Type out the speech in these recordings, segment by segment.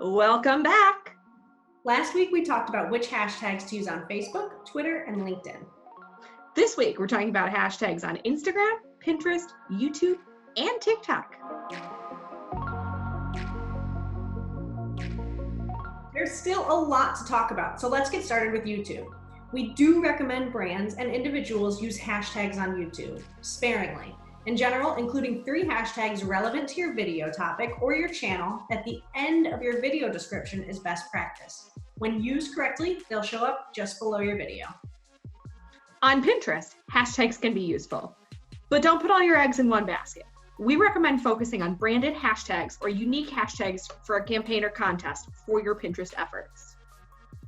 Welcome back. Last week, we talked about which hashtags to use on Facebook, Twitter, and LinkedIn. This week, we're talking about hashtags on Instagram, Pinterest, YouTube, and TikTok. There's still a lot to talk about, so let's get started with YouTube. We do recommend brands and individuals use hashtags on YouTube, sparingly. In general, including 3 hashtags relevant to your video topic or your channel at the end of your video description is best practice. When used correctly, they'll show up just below your video. On Pinterest, hashtags can be useful, but don't put all your eggs in one basket. We recommend focusing on branded hashtags or unique hashtags for a campaign or contest for your Pinterest efforts.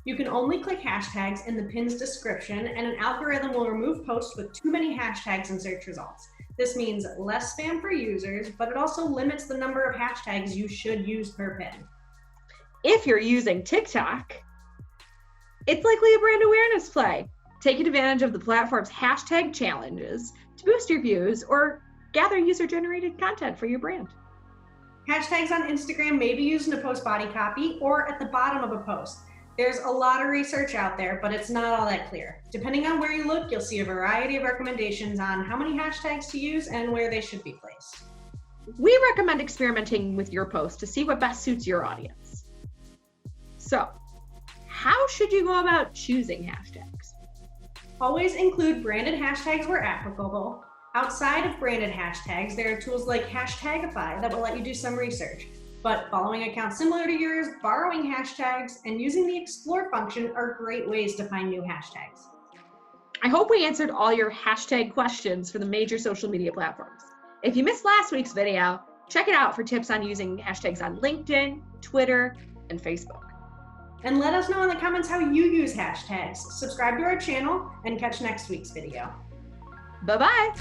You can only click hashtags in the pin's description, and an algorithm will remove posts with too many hashtags in search results. This means less spam for users, but it also limits the number of hashtags you should use per pin. If you're using TikTok, it's likely a brand awareness play. Take advantage of the platform's hashtag challenges to boost your views or gather user-generated content for your brand. Hashtags on Instagram may be used in a post body copy or at the bottom of a post. There's a lot of research out there, but it's not all that clear. Depending on where you look, you'll see a variety of recommendations on how many hashtags to use and where they should be placed. We recommend experimenting with your post to see what best suits your audience. So, how should you go about choosing hashtags? Always include branded hashtags where applicable. Outside of branded hashtags, there are tools like Hashtagify that will let you do some research. But following accounts similar to yours, borrowing hashtags, and using the Explore function are great ways to find new hashtags. I hope we answered all your hashtag questions for the major social media platforms. If you missed last week's video, check it out for tips on using hashtags on LinkedIn, Twitter, and Facebook. And let us know in the comments how you use hashtags. Subscribe to our channel and catch next week's video. Bye-bye.